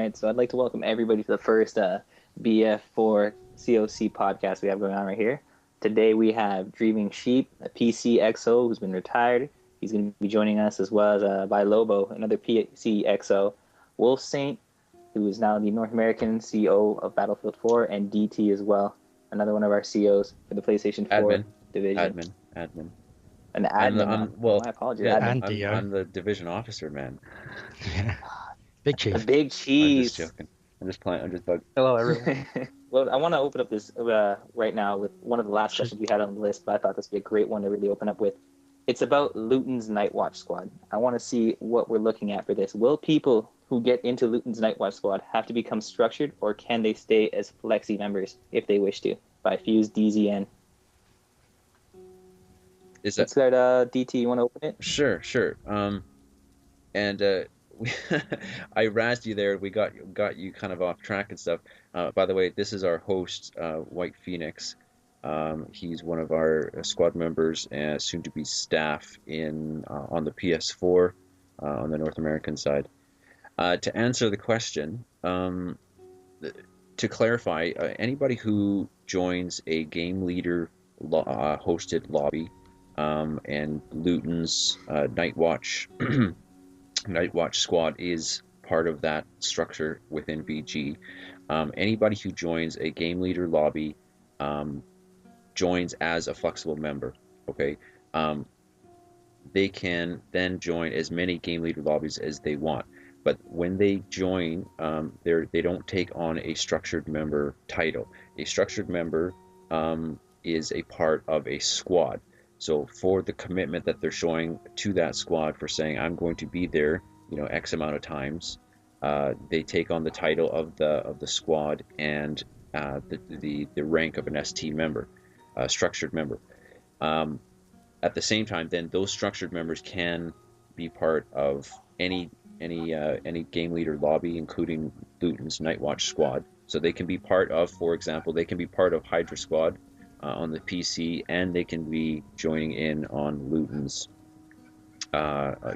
right, so I'd like to welcome everybody to the first BF4 COC podcast we have going on right here. Today we have Dreaming Sheep, a PC XO who's been retired. He's going to be joining us, as well as by Lobo, another PC XO. Wolf Saint, who is now the North American CEO of Battlefield 4, and DT as well, another one of our COs for the PlayStation 4 division. Admin. An admin. My apologies. Yeah, admin. I'm the division officer, man. Big Chief. The Big Chief. I'm just joking. I'm just playing. I'm just bugging. Hello, everyone. Well, I want to open up this right now with one of the last questions we had on the list, but I thought this would be a great one to really open up with. It's about Luton's Night Watch Squad. I want to see what we're looking at for this. Will people who get into Luton's Night Watch Squad have to become structured, or can they stay as flexi members if they wish to? By Fuse DZN. Let's start, DT, you want to open it? Sure. I razzed you there. We got you kind of off track and stuff. By the way, this is our host, White Phoenix. He's one of our squad members and soon to be staff on the PS4 on the North American side. To answer the question, to clarify, anybody who joins a game leader hosted lobby and Luton's Night Watch squad is part of that structure within VG. Anybody who joins a game leader lobby joins as a flexible member. Okay, they can then join as many game leader lobbies as they want. But when they join, they don't take on a structured member title. A structured member is a part of a squad. So for the commitment that they're showing to that squad for saying, I'm going to be there, X amount of times, they take on the title of the squad and the rank of an ST member, a structured member. At the same time, then those structured members can be part of any game leader lobby, including Luton's Night Watch squad. So they can be part of, for example, they can be part of Hydra squad on the PC, and they can be joining in on Luton's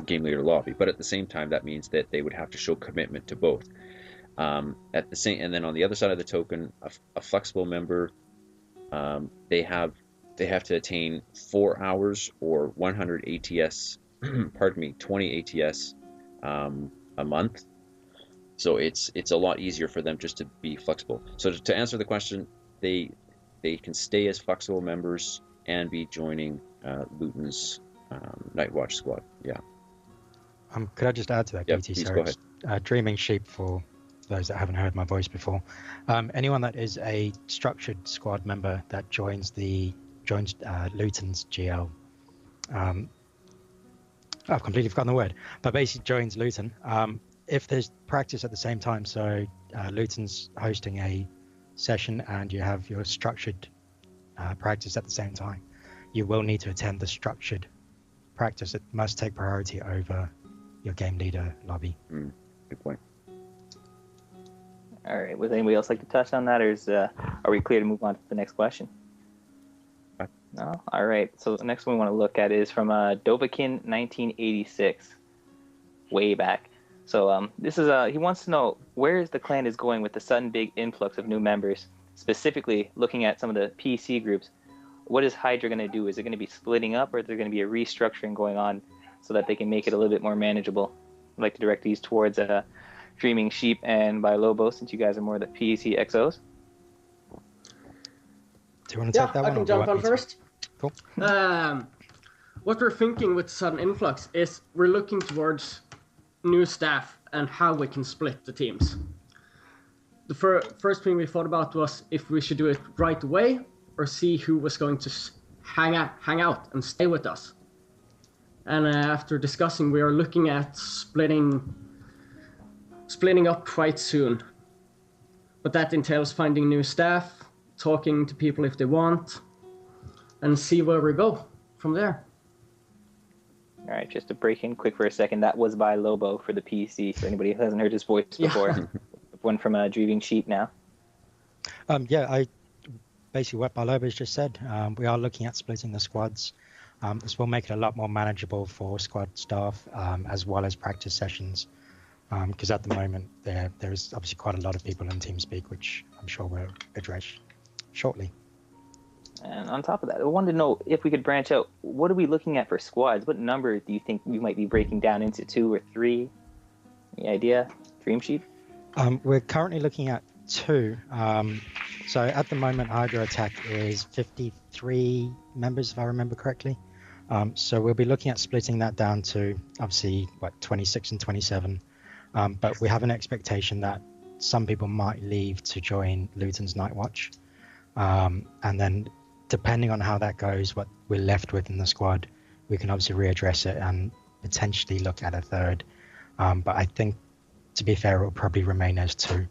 game leader lobby. But at the same time, that means that they would have to show commitment to both. And then on the other side of the token, a flexible member, they have to attain 4 hours or 100 ATS, 20 ATS a month. So it's a lot easier for them just to be flexible. So to answer the question, they can stay as flexible members and be joining Luton's Night Watch squad. Yeah. Could I just add to that, Yep, DT? please So go ahead. Dreaming Sheep, for those that haven't heard my voice before. Anyone that is a structured squad member that joins Luton's GL. I've completely forgotten the word, but basically joins Luton. If there's practice at the same time, so Luton's hosting a session and you have your structured practice at the same time, you will need to attend the structured practice. It must take priority over your game leader lobby. Good point. All right, would anybody else like to touch on that, or are we clear to move on to the next question? No? All right, so the next one we want to look at is from Dovakin 1986, way back. So this is he wants to know, where is the clan is going with the sudden big influx of new members, specifically looking at some of the PC groups. What is Hydra going to do? Is it going to be splitting up, or is there going to be a restructuring going on so that they can make it a little bit more manageable? I'd like to direct these towards Dreaming Sheep and by Lobo, since you guys are more the PC XOs. Do you want to take that one? I can jump on first. Cool. What we're thinking with sudden influx is we're looking towards new staff and how we can split the teams. The first thing we thought about was if we should do it right away or see who was going to hang out and stay with us. And after discussing, we are looking at splitting up quite soon. But that entails finding new staff, talking to people if they want, and see where we go from there. All right, just to break in quick for a second, that was by Lobo for the PC, for anybody who hasn't heard his voice before. One from Dreaming Sheep now. Basically what Lobo's just said. We are looking at splitting the squads. This will make it a lot more manageable for squad staff, as well as practice sessions. because at the moment there is obviously quite a lot of people in TeamSpeak, which I'm sure we'll address shortly. And on top of that, I wanted to know if we could branch out. What are we looking at for squads? What number do you think you might be breaking down into, 2 or 3? Any idea? Dream sheet? We're currently looking at 2. So at the moment, Hydro Attack is 53 members, if I remember correctly. So we'll be looking at splitting that down to obviously 26 and 27. But we have an expectation that some people might leave to join Luton's Night Watch. And then depending on how that goes, what we're left with in the squad, we can obviously readdress it and potentially look at a 3rd. But I think, to be fair, it will probably remain as 2.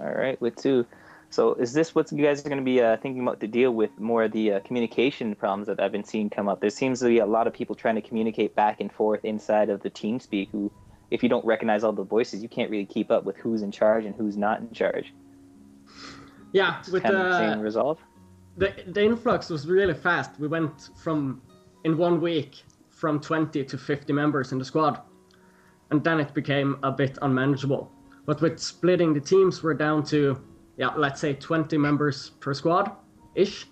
All right, with 2. So is this what you guys are going to be thinking about to deal with more of the communication problems that I've been seeing come up? There seems to be a lot of people trying to communicate back and forth inside of the TeamSpeak who, if you don't recognize all the voices, you can't really keep up with who's in charge and who's not in charge. Yeah, with the same resolve. The influx was really fast. We went in 1 week from 20 to 50 members in the squad, and then it became a bit unmanageable. But with splitting the teams, we're down to, let's say 20 members per squad-ish.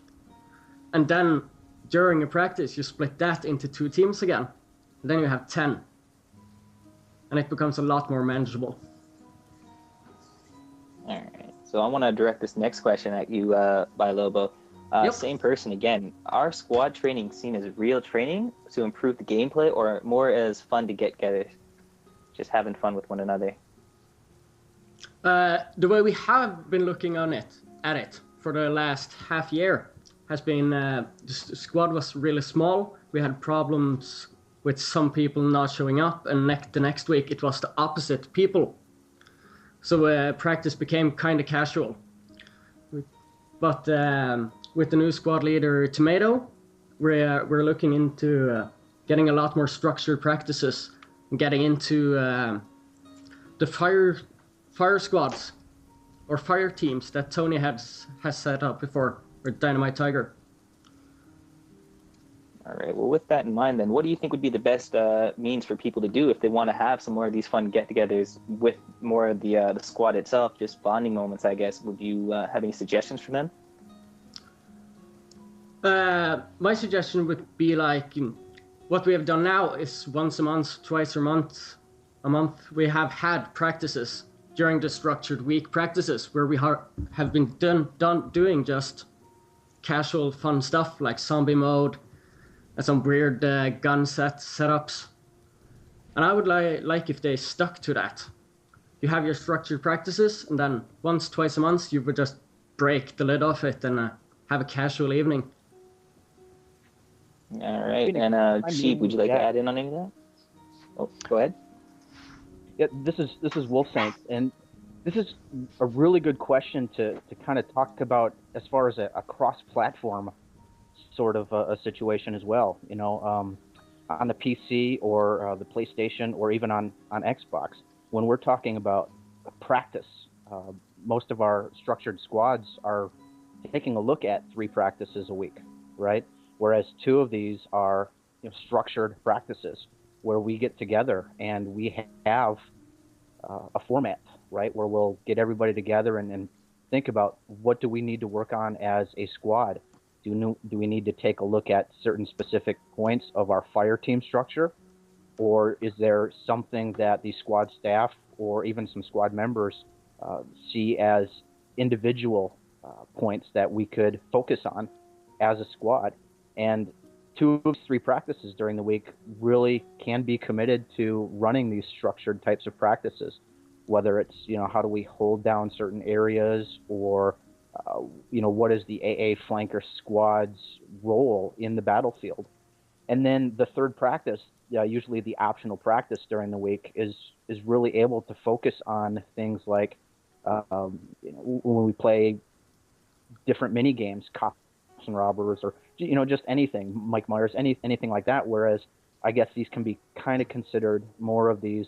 And then during a practice, you split that into 2 teams again. And then you have 10. And it becomes a lot more manageable. All right. So I want to direct this next question at you, by Lobo. Yep. Same person again. Are squad training seen as real training to improve the gameplay, or more as fun to get together, just having fun with one another? The way we have been looking at it for the last half year has been the squad was really small. We had problems with some people not showing up, and the next week it was the opposite people. So practice became kind of casual. But with the new squad leader, Tomato, we're looking into getting a lot more structured practices and getting into the fire squads or fire teams that Tony has set up before with DynamiteTiger. All right. Well, with that in mind, then, what do you think would be the best means for people to do if they want to have some more of these fun get-togethers with more of the squad itself, just bonding moments, I guess? Would you have any suggestions for them? My suggestion would be what we have done now is once a month, twice a month, we have had practices during the structured week practices where we have been doing just casual fun stuff like zombie mode and some weird gun setups. And I would like if they stuck to that. You have your structured practices, and then once, twice a month, you would just break the lid off it and have a casual evening. All right. And Sheep, would you like to add in on any of that? Oh, go ahead. Yeah, this is Wolf Saint, and this is a really good question to kind of talk about as far as a cross-platform sort of a situation as well. You know, on the PC or the PlayStation or even on Xbox, when we're talking about practice, most of our structured squads are taking a look at 3 practices a week, right? Whereas 2 of these are structured practices where we get together and we have a format, right, where we'll get everybody together and think about what do we need to work on as a squad. Do we need to take a look at certain specific points of our fire team structure, or is there something that the squad staff or even some squad members see as individual points that we could focus on as a squad? And 2 of 3 practices during the week really can be committed to running these structured types of practices, whether it's how do we hold down certain areas, or what is the AA flanker squad's role in the battlefield. And then the 3rd practice, usually the optional practice during the week, is really able to focus on things like when we play different mini games, cops and robbers, or just anything, Mike Myers, anything like that. Whereas I guess these can be kind of considered more of these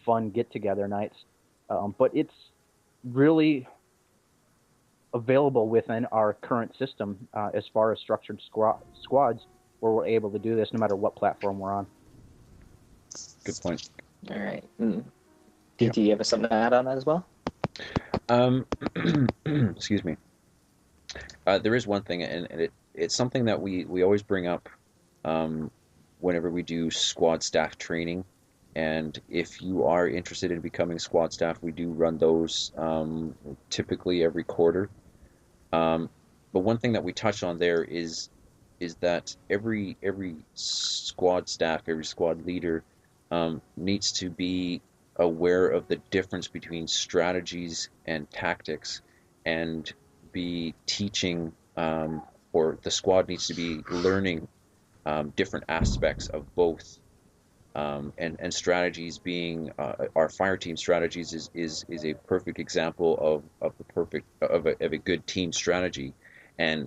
fun get-together nights, but it's really available within our current system as far as structured squads, where we're able to do this no matter what platform we're on. Good point. All right. DT, you have something to add on that as well? Excuse me. There is one thing, and it's something that we always bring up whenever we do squad staff training. And if you are interested in becoming squad staff, we do run those typically every quarter. But one thing that we touch on there is that every squad staff, every squad leader needs to be aware of the difference between strategies and tactics, and be teaching, or the squad needs to be learning different aspects of both. And strategies being our fire team strategies is a perfect example of a good team strategy. And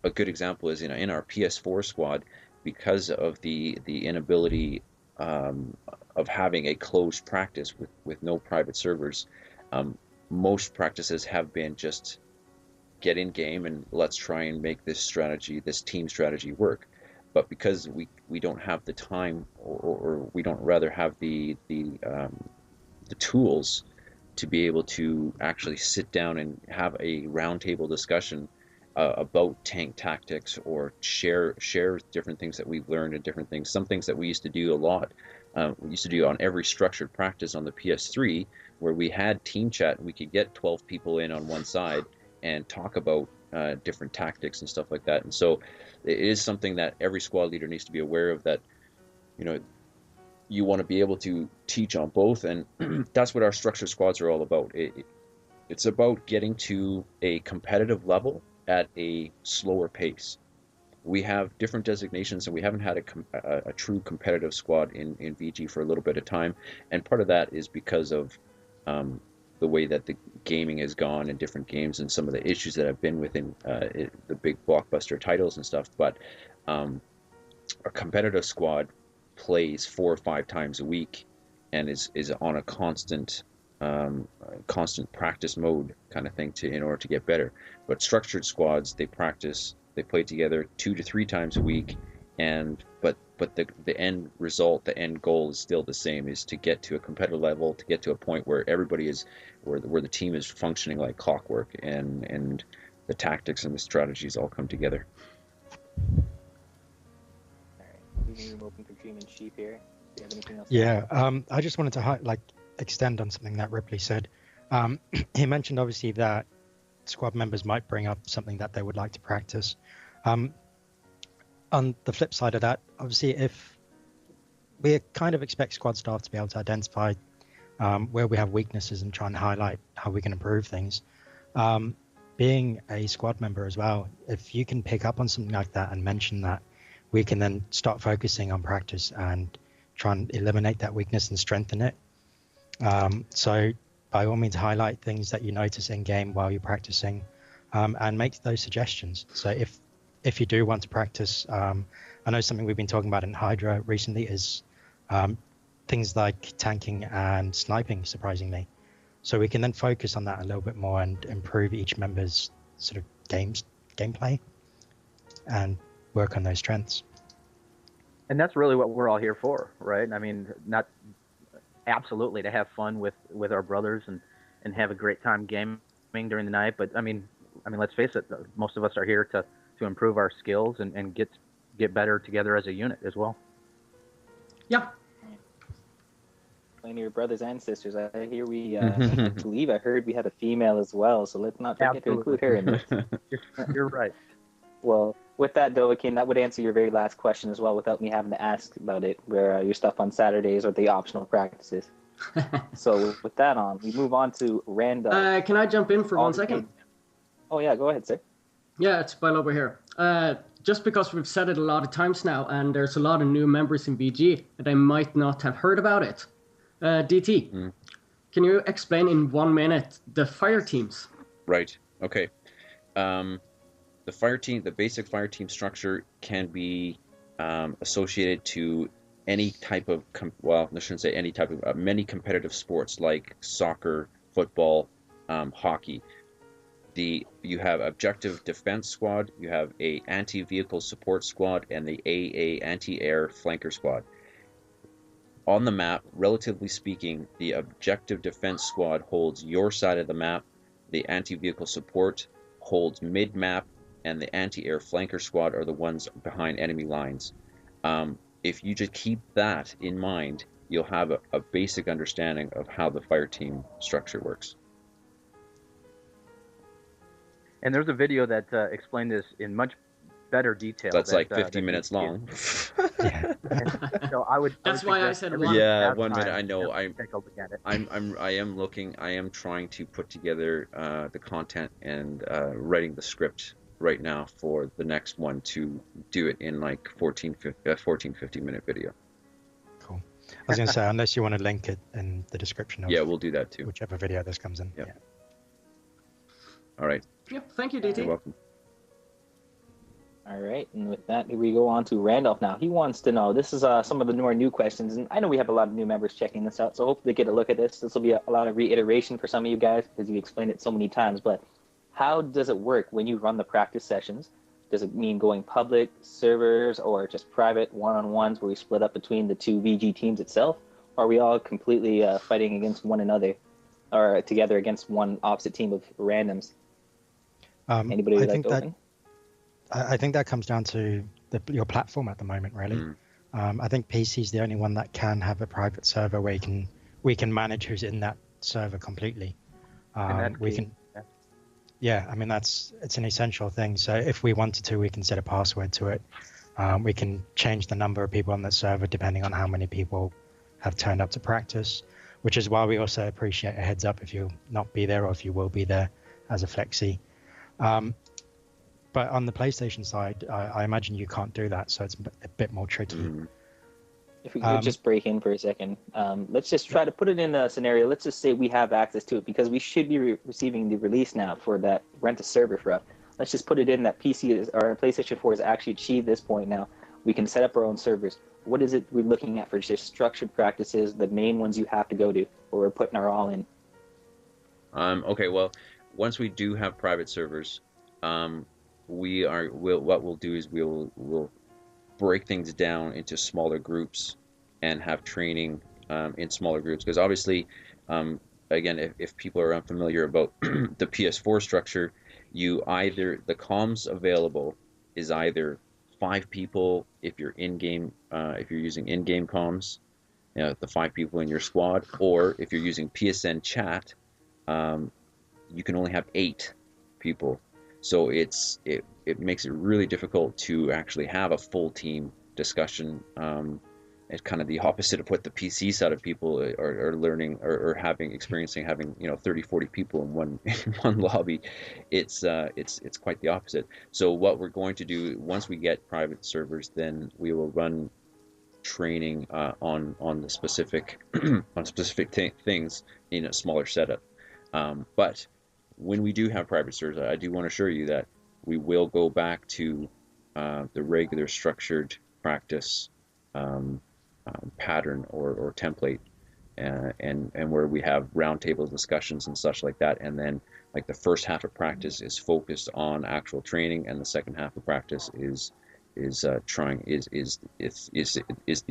a good example is in our PS4 squad, because of the inability of having a closed practice with no private servers. Most practices have been just get in game and let's try and make this team strategy work. But because we don't have the time, or we don't rather have the tools to be able to actually sit down and have a roundtable discussion about tank tactics, or share different things that we've learned, and different things. Some things that we used to do a lot. We used to do on every structured practice on the PS3, where we had team chat, and we could get 12 people in on one side and talk about different tactics and stuff like that. And so it is something that every squad leader needs to be aware of, that you want to be able to teach on both. And that's what our structured squads are all about. It's about getting to a competitive level at a slower pace. We have different designations, and we haven't had a true competitive squad in VG for a little bit of time. And part of that is because of the way that the gaming has gone in different games, and some of the issues that have been within the big blockbuster titles and stuff. But our competitive squad plays 4 or 5 times a week, and is on a constant practice mode kind of thing in order to get better. But structured squads, they play together 2 to 3 times a week, but the end result, the end goal is still the same, is to get to a competitive level, to get to a point where everybody is, where the team is functioning like clockwork, and the tactics and the strategies all come together. All right, we're moving for Dream and Sheep here. Do you have anything else? Yeah, I just wanted to extend on something that Ripley said. He mentioned obviously that squad members might bring up something that they would like to practice. On the flip side of that, obviously, if we kind of expect squad staff to be able to identify where we have weaknesses and try and highlight how we can improve things, being a squad member as well, if you can pick up on something like that and mention that, we can then start focusing on practice and try and eliminate that weakness and strengthen it. So by all means, highlight things that you notice in game while you're practicing, and make those suggestions. So if you do want to practice, I know something we've been talking about in Hydra recently is things like tanking and sniping, surprisingly. So we can then focus on that a little bit more and improve each member's sort of gameplay and work on those strengths. And that's really what we're all here for, right? I mean, not absolutely to have fun with our brothers and have a great time gaming during the night, but I mean, let's face it, most of us are here to improve our skills and get better together as a unit as well. Yeah. Playing your brothers and sisters. I hear I believe I heard we had a female as well, so let's not forget to include her in this. You're right. Well, with that, Dovakin, that would answer your very last question as well, without me having to ask about it, where your stuff on Saturdays or the optional practices. So with that on, we move on to Randall. Can I jump in for 1 second? Oh yeah, go ahead, sir. Yeah, it's Bill over here. Just because we've said it a lot of times now, and there's a lot of new members in VG that I might not have heard about it. DT, can you explain in 1 minute the fire teams? Right. Okay. The fire team, the basic fire team structure can be associated to any type of, I shouldn't say any type of, many competitive sports like soccer, football, hockey. You have objective defense squad, you have a anti-vehicle support squad, and the AA anti-air flanker squad. on the map, relatively speaking, the objective defense squad holds your side of the map, the anti-vehicle support holds mid-map, and the anti-air flanker squad are the ones behind enemy lines. If you just keep that in mind, you'll have a basic understanding of how the fire team structure works. And there's a video that explained this in much better detail. That's like 50 minutes long. Yeah. So I would. That's why I said one. Yeah, 1 minute. I know. Take a look at it. I am looking. I am trying to put together the content and writing the script right now for the next one to do it in like 14, 50-minute video. Cool. I was going to say, unless you want to link it in the description of Yeah, we'll do that too. whichever video this comes in. Yep. All right. Yep, thank you, DT. You're welcome. All right, and with that, we go on to Randolph now. He wants to know, this is some of the more new questions, and I know we have a lot of new members checking this out, so hopefully they get a look at this. This will be a lot of reiteration for some of you guys, because you explained it so many times, but how does it work when you run the practice sessions? Does it mean going public, servers, or just private one-on-ones where we split up between the two VG teams itself? Or are we all completely fighting against one another, or together against one opposite team of randoms? Anybody would like to open? I think that comes down to your platform at the moment, really. I think PC is the only one that can have a private server where we can manage who's in that server completely. We can, yeah, I mean it's an essential thing. So if we wanted to, we can set a password to it. We can change the number of people on the server depending on how many people have turned up to practice, which is why we also appreciate a heads up if you'll not be there or if you will be there as a flexi. But on the PlayStation side, I imagine you can't do that, so it's a bit more tricky. If we could just break in for a second, let's just try to put it in a scenario. Let's just say we have access to it because we should be receiving the release now for that rent a server for us. Let's just put it in that or PlayStation 4 has actually achieved this point now. We can set up our own servers. What is it we're looking at for just structured practices, the main ones you have to go to, where we're putting our all in? Okay, well, once we do have private servers, what we'll do is we'll break things down into smaller groups and have training in smaller groups, because obviously again, if people are unfamiliar about the PS4 structure, the comms available is either 5 people if you're in-game, if you're using in-game comms, the 5 people in your squad, or if you're using PSN chat, you can only have 8 people. So it makes it really difficult to actually have a full team discussion. It's kind of the opposite of what the PC side of people are learning or experiencing, having 30, 40 people in one lobby. It's quite the opposite. So what we're going to do once we get private servers, then we will run training on the specific things in a smaller setup. But when we do have private servers, I do want to assure you that we will go back to the regular structured practice pattern or template, and where we have roundtable discussions and such like that. And then, like, the first half of practice is focused on actual training, and the second half of practice is the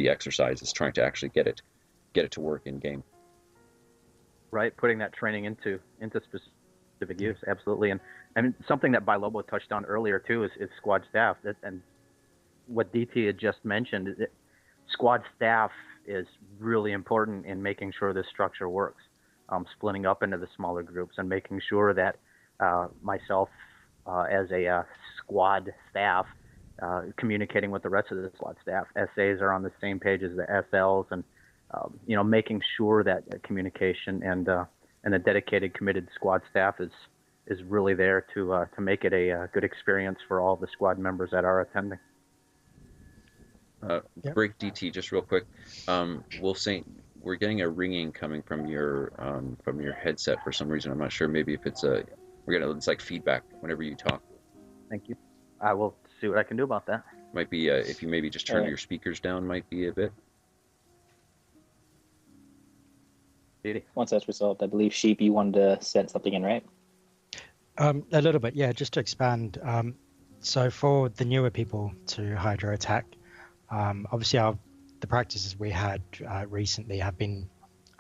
exercise, is trying to actually get it to work in game. Right, putting that training into specific use, absolutely. And I mean, something that Bilobo touched on earlier too is squad staff. And what DT had just mentioned, squad staff is really important in making sure this structure works. Splitting up into the smaller groups and making sure that myself as a squad staff communicating with the rest of the squad staff, SAs are on the same page as the SLs, and making sure that communication and a dedicated, committed squad staff is really there to make it a good experience for all the squad members that are attending. Break DT just real quick. We're getting a ringing coming from your headset for some reason. I'm not sure. Maybe if it's it's like feedback whenever you talk. Thank you. I will see what I can do about that. Might be if you maybe just turn your speakers down, might be a bit. Once that's resolved, I believe Sheep, you wanted to send something in, right? A little bit, yeah. Just to expand. So for the newer people to Hydra attack, obviously the practices we had recently have been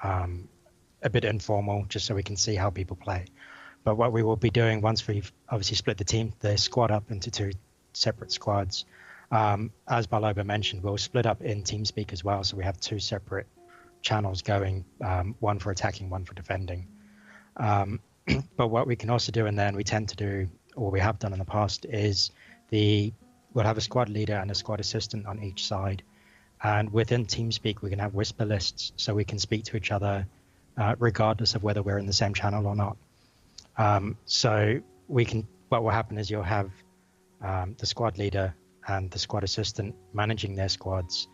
a bit informal, just so we can see how people play. But what we will be doing once we've obviously split the squad up into 2 separate squads, as Baloba mentioned, we'll split up in TeamSpeak as well. So we have 2 separate channels going, one for attacking, one for defending. But what we can also do, and then we tend to do, or we have done in the past, is we'll have a squad leader and a squad assistant on each side. And within TeamSpeak, we can have whisper lists, so we can speak to each other regardless of whether we're in the same channel or not. So what will happen is you'll have the squad leader and the squad assistant managing their squads,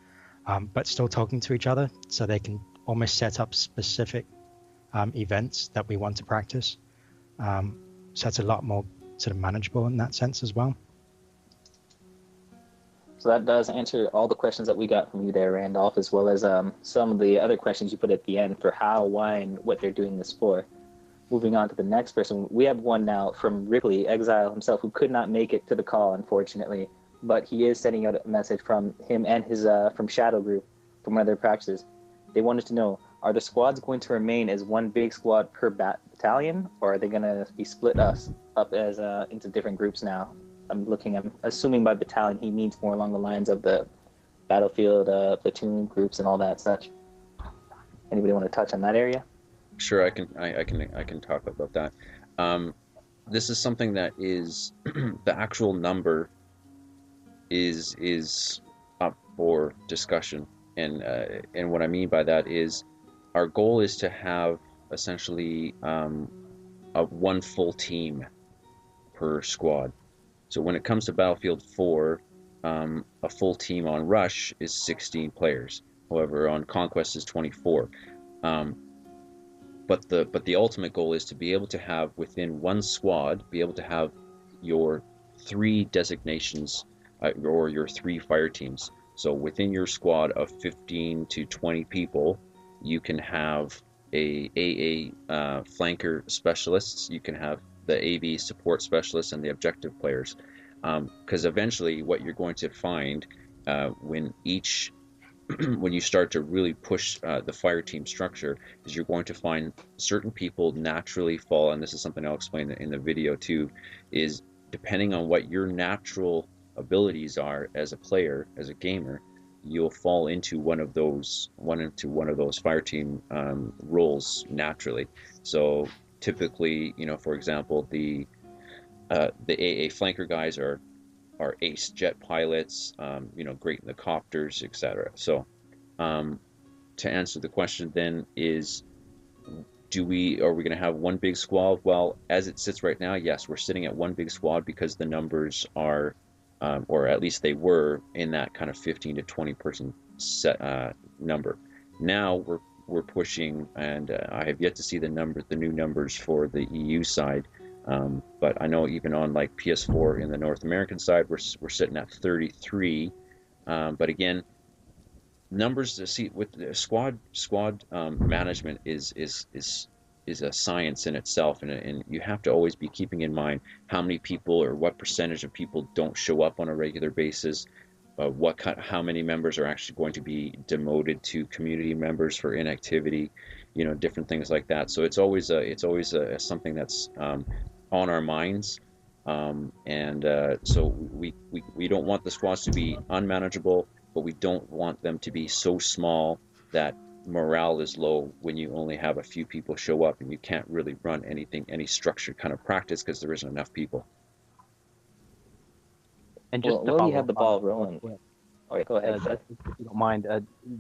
but still talking to each other, so they can almost set up specific events that we want to practice. So it's a lot more sort of manageable in that sense as well. So that does answer all the questions that we got from you there, Randolph, as well as some of the other questions you put at the end for how, why, and what they're doing this for. Moving on to the next person, we have one now from Ripley, Exile himself, who could not make it to the call, unfortunately, but he is sending out a message from him and his from Shadow Group, from one of their practices. They wanted to know, are the squads going to remain as one big squad per battalion, or are they going to be split up as into different groups now? I'm assuming by battalion he means more along the lines of the battlefield platoon groups and all that such. Anybody want to touch on that area? Sure, I can talk about that. This is something that is the actual number is up for discussion, and what I mean by that is our goal is to have essentially one full team per squad. So when it comes to Battlefield 4, a full team on Rush is 16 players. However, on Conquest is 24. But the ultimate goal is to be able to have within one squad, be able to have your 3 designations or your 3 fire teams. So within your squad of 15 to 20 people, you can have a AA flanker specialists. You can have the AV support specialists and the objective players, because eventually what you're going to find when you start to really push the fire team structure is you're going to find certain people naturally fall, and this is something I'll explain in the video too, is depending on what your natural abilities are as a player, as a gamer, you'll fall into one of those fire team roles naturally. So typically, for example, the AA flanker guys are ace jet pilots, great in the copters, etc. So to answer the question then is, are we going to have one big squad? Well, as it sits right now, yes, we're sitting at one big squad because the numbers are, or at least they were, in that kind of 15 to 20 person set number. Now we're pushing, and I have yet to see the new numbers for the EU side. But I know even on like PS4 in the North American side, we're sitting at 33. But again, numbers to see with the squad management is a science in itself, and you have to always be keeping in mind how many people or what percentage of people don't show up on a regular basis. How many members are actually going to be demoted to community members for inactivity, different things like that. So it's always something that's on our minds, so we don't want the squads to be unmanageable, but we don't want them to be so small that morale is low when you only have a few people show up and you can't really run any structured kind of practice because there isn't enough people. And just well, you have the ball rolling. All right, go ahead. If you don't mind,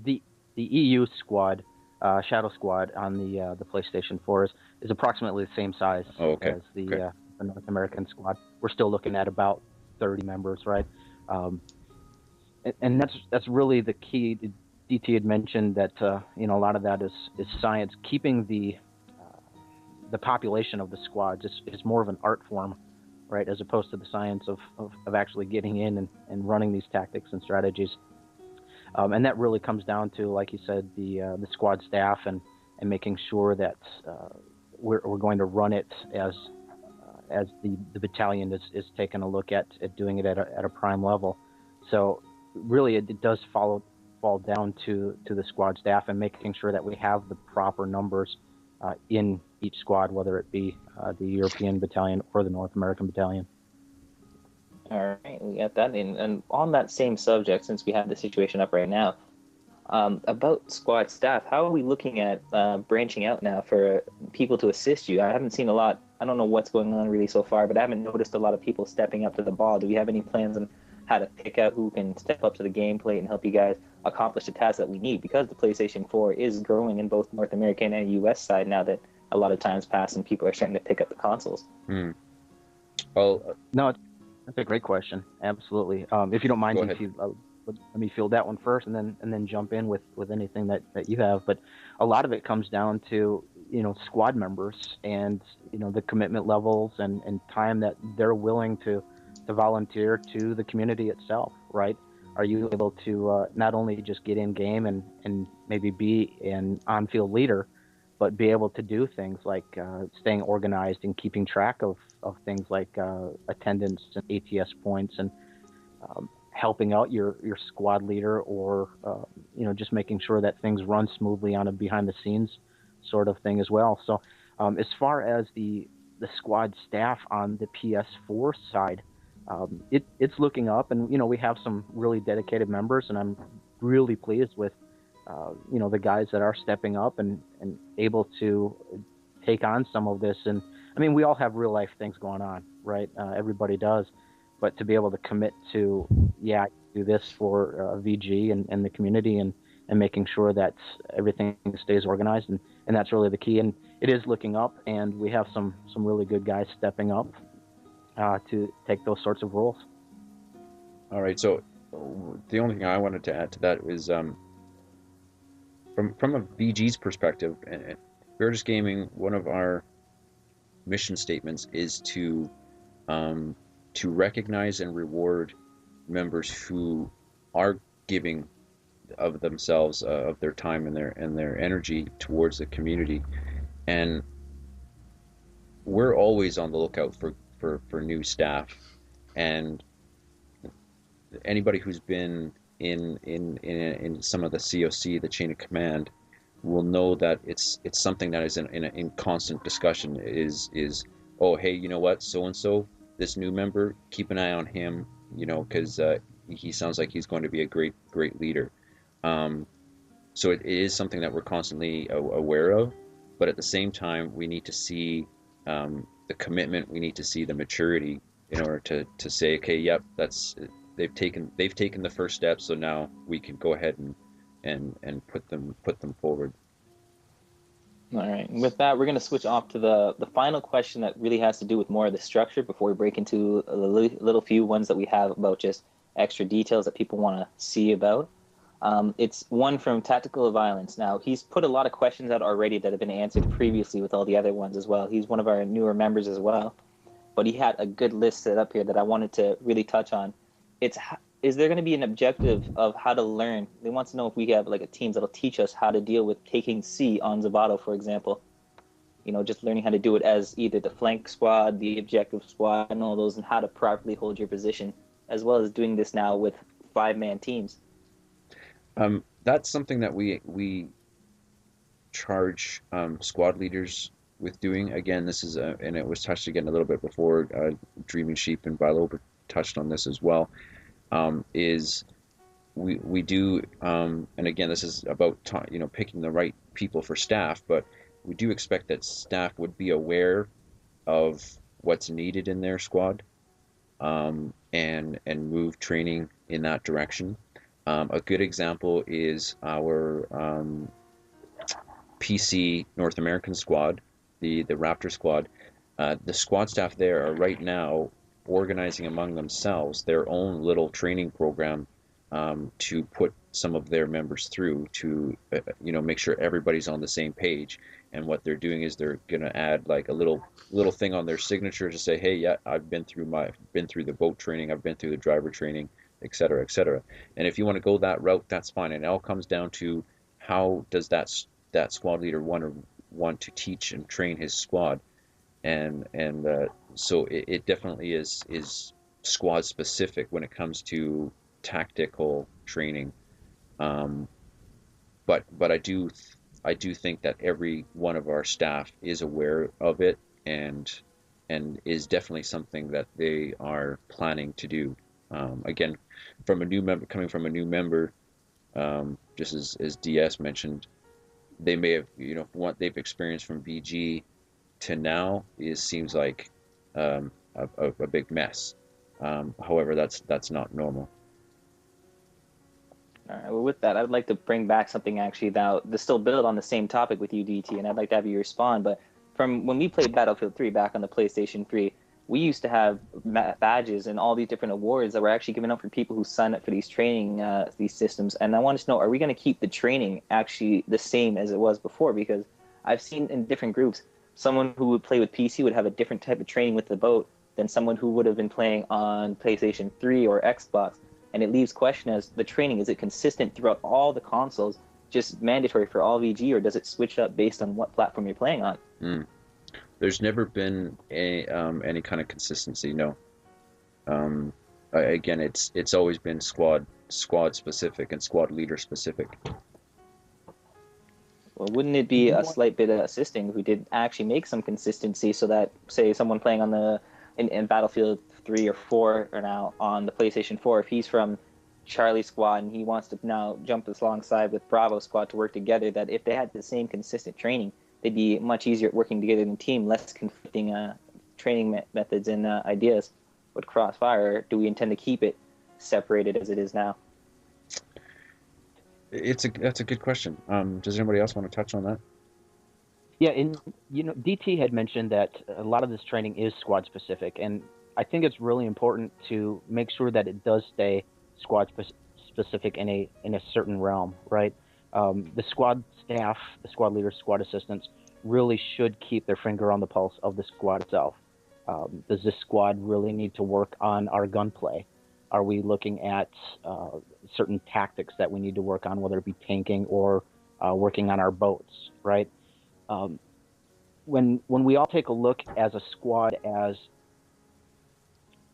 the EU squad, Shadow Squad on the PlayStation 4 is approximately the same size as the North American squad. We're still looking at about 30 members, right? And that's really the key. DT had mentioned that a lot of that is science. Keeping the population of the squads is more of an art form, right, as opposed to the science of actually getting in and running these tactics and strategies. And that really comes down to, like you said, the squad staff and making sure that we're going to run it as the battalion is taking a look at doing it at a prime level. So really it does follow fall down to the squad staff and making sure that we have the proper numbers in each squad, whether it be the European battalion or the North American battalion. All right, we got that in. And on that same subject, since we have the situation up right now, about squad staff, how are we looking at branching out now for people to assist you? I haven't seen a lot. I don't know what's going on really so far, but I haven't noticed a lot of people stepping up to the ball. Do we have any plans on how to pick out who can step up to the game plate and help you guys accomplish the tasks that we need? Because the PlayStation 4 is growing in both North American and US side now that a lot of time's passed and people are starting to pick up the consoles. Well, no, that's a great question. Absolutely. If you don't mind, if you let me field that one first, and then jump in with anything that you have. But a lot of it comes down to squad members and the commitment levels and time that they're willing to volunteer to the community itself. Right? Are you able to not only just get in game and maybe be an on-field leader, but be able to do things like staying organized and keeping track of things like attendance and ATS points and helping out your squad leader, or just making sure that things run smoothly on a behind the scenes sort of thing as well. So as far as the squad staff on the PS4 side, it's looking up, and we have some really dedicated members, and I'm really pleased with the guys that are stepping up and able to take on some of this. And I mean, we all have real life things going on, right? Everybody does. But to be able to commit to, do this for VG and the community and making sure that everything stays organized, and that's really the key. And it is looking up, and we have some really good guys stepping up to take those sorts of roles. All right. So the only thing I wanted to add to that is from a VG's perspective, and Veritas Gaming, one of our mission statements is to recognize and reward members who are giving of themselves, of their time and their energy towards the community. And we're always on the lookout for new staff, and anybody who's been in some of the COC, the chain of command, will know that it's something that is in constant discussion. Is oh, hey, you know what, so and so, this new member, keep an eye on him, because he sounds like he's going to be a great leader. So it is something that we're constantly aware of, but at the same time, we need to see the commitment, we need to see the maturity in order to say, okay, yep, they've taken the first step, so now we can go ahead and put them forward. All right. With that, we're going to switch off to the final question that really has to do with more of the structure before we break into a little few ones that we have about just extra details that people want to see about. It's one from Tactical Violence. Now, he's put a lot of questions out already that have been answered previously with all the other ones as well. He's one of our newer members as well. But he had a good list set up here that I wanted to really touch on. Is there going to be an objective of how to learn? They want to know if we have like a team that'll teach us how to deal with taking C on Zavato, for example. Just learning how to do it as either the flank squad, the objective squad, and all those, and how to properly hold your position, as well as doing this now with 5-man teams. That's something that we charge squad leaders with doing. Again, this is and it was touched again a little bit before. Dreaming Sheep and Bilober touched on this as well. Is we do, and again, this is about picking the right people for staff, but we do expect that staff would be aware of what's needed in their squad, and move training in that direction. A good example is our PC North American squad, the Raptor squad. The squad staff there are right now organizing among themselves their own little training program to put some of their members through to make sure everybody's on the same page. And what they're doing is they're going to add like a little thing on their signature to say, hey, yeah, I've been through the boat training, I've been through the driver training, et cetera, et cetera. And if you want to go that route, that's fine. And it all comes down to how does that squad leader want to teach and train his squad. And so it definitely is squad specific when it comes to tactical training. But I do think that every one of our staff is aware of it, and is definitely something that they are planning to do. Again, from a new member, coming from a new member, just as DS mentioned, they may have, what they've experienced from VG to now seems like a big mess. However, that's not normal. All right. Well, with that, I would like to bring back something actually that still build on the same topic with you, DT, and I'd like to have you respond. But from when we played Battlefield 3 back on the PlayStation 3, we used to have badges and all these different awards that were actually given out for people who signed up for these training these systems. And I wanted to know, are we going to keep the training actually the same as it was before? Because I've seen in different groups, someone who would play with PC would have a different type of training with the boat than someone who would have been playing on PlayStation 3 or Xbox. And it leaves question as the training, is it consistent throughout all the consoles, just mandatory for all VG, or does it switch up based on what platform you're playing on? There's never been any kind of consistency, no. Again, it's always been squad specific and squad leader specific. Well, wouldn't it be a slight bit assisting if we did actually make some consistency, so that, say, someone playing on in Battlefield 3 or 4 or now on the PlayStation 4, if he's from Charlie Squad and he wants to now jump alongside with Bravo Squad to work together, that if they had the same consistent training, they'd be much easier at working together in a team, less conflicting training methods and ideas would crossfire. Or do we intend to keep it separated as it is now? That's a good question. Does anybody else want to touch on that? Yeah, and DT had mentioned that a lot of this training is squad specific, and I think it's really important to make sure that it does stay squad specific in a certain realm, right? The squad staff, the squad leaders, squad assistants really should keep their finger on the pulse of the squad itself. Does this squad really need to work on our gunplay? Are we looking at certain tactics that we need to work on, whether it be tanking or working on our boats, right? When we all take a look as a squad as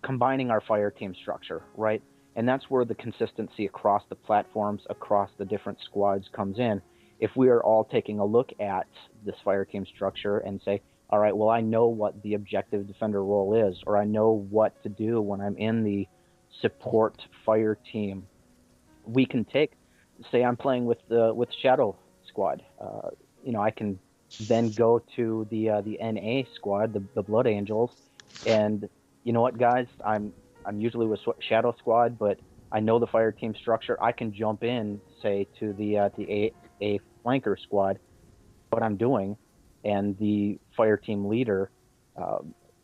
combining our fire team structure, right? And that's where the consistency across the platforms, across the different squads comes in. If we are all taking a look at this fire team structure and say, all right, well, I know what the objective defender role is, or I know what to do when I'm in the support fire team, we can take, say I'm playing with Shadow Squad, I can then go to the NA squad, the Blood Angels, and you know what, guys, I'm usually with Shadow Squad, but I know the fire team structure. I can jump in, say, to the A flanker squad, what I'm doing, and the fire team leader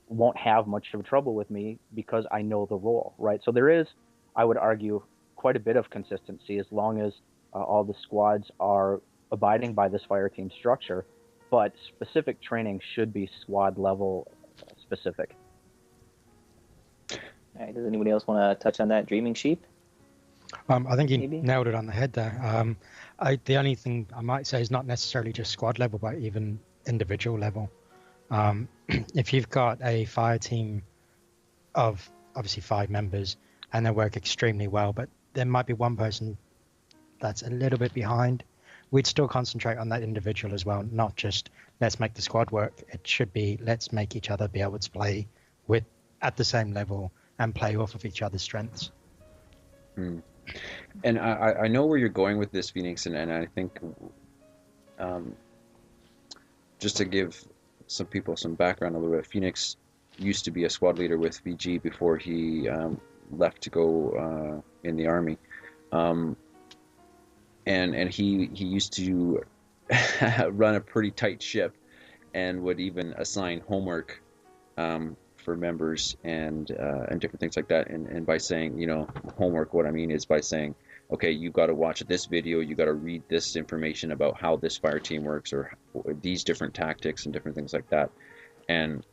won't have much of trouble with me because I know the role, right? So there is, I would argue, quite a bit of consistency as long as all the squads are abiding by this fire team structure, but specific training should be squad level specific. All right, does anybody else want to touch on that, Dreaming Sheep? I think you Maybe? nailed it on the head there. The only thing I might say is not necessarily just squad level, but even individual level. If you've got a fire team of obviously 5 members and they work extremely well, but there might be one person that's a little bit behind, we'd still concentrate on that individual as well, not just let's make the squad work. It should be let's make each other be able to play at the same level and play off of each other's strengths. And I know where you're going with this, Phoenix, and I think just to give some people some background a little bit, Phoenix used to be a squad leader with VG before he left to go in the army, and he used to run a pretty tight ship and would even assign homework for members and different things like that. And by saying, homework, what I mean is by saying, okay, you got to watch this video, you got to read this information about how this fire team works or these different tactics and different things like that. And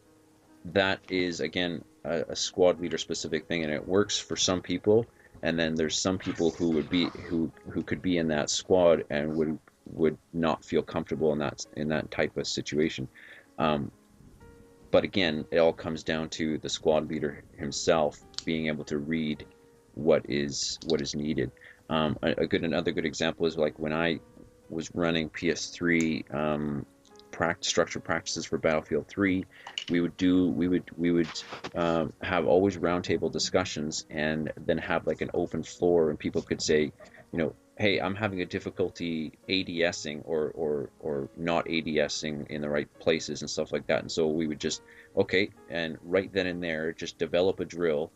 that is, again, a squad leader specific thing, and it works for some people. And then there's some people who could be in that squad and would not feel comfortable in that type of situation. But again, it all comes down to the squad leader himself being able to read what is needed. Another good example is like when I was running PS3 structured practices for Battlefield 3, we would have always roundtable discussions, and then have like an open floor, and people could say, hey, I'm having a difficulty ADSing or not ADSing in the right places and stuff like that. And so we would just, okay, and right then and there, just develop a drill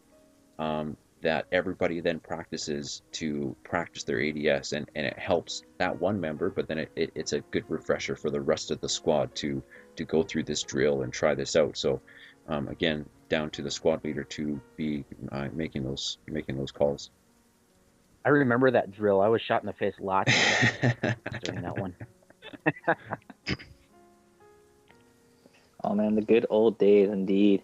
that everybody then practices to practice their ADS, and it helps that one member, but then it's a good refresher for the rest of the squad to go through this drill and try this out. So again, down to the squad leader to be making those calls. I remember that drill. I was shot in the face lots during that one. Oh man, the good old days indeed.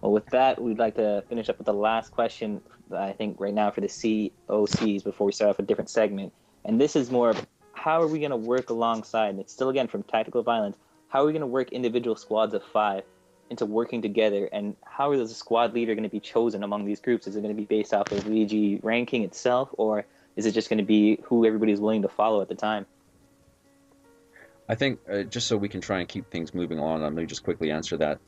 Well, with that, we'd like to finish up with the last question, I think, right now for the COCs before we start off a different segment. And this is more of how are we going to work alongside, and it's still, again, from Tactical Violence, how are we going to work individual squads of 5 into working together, and how is the squad leader going to be chosen among these groups? Is it going to be based off of VG ranking itself, or is it just going to be who everybody's willing to follow at the time? I think just so we can try and keep things moving along, let me just quickly answer that.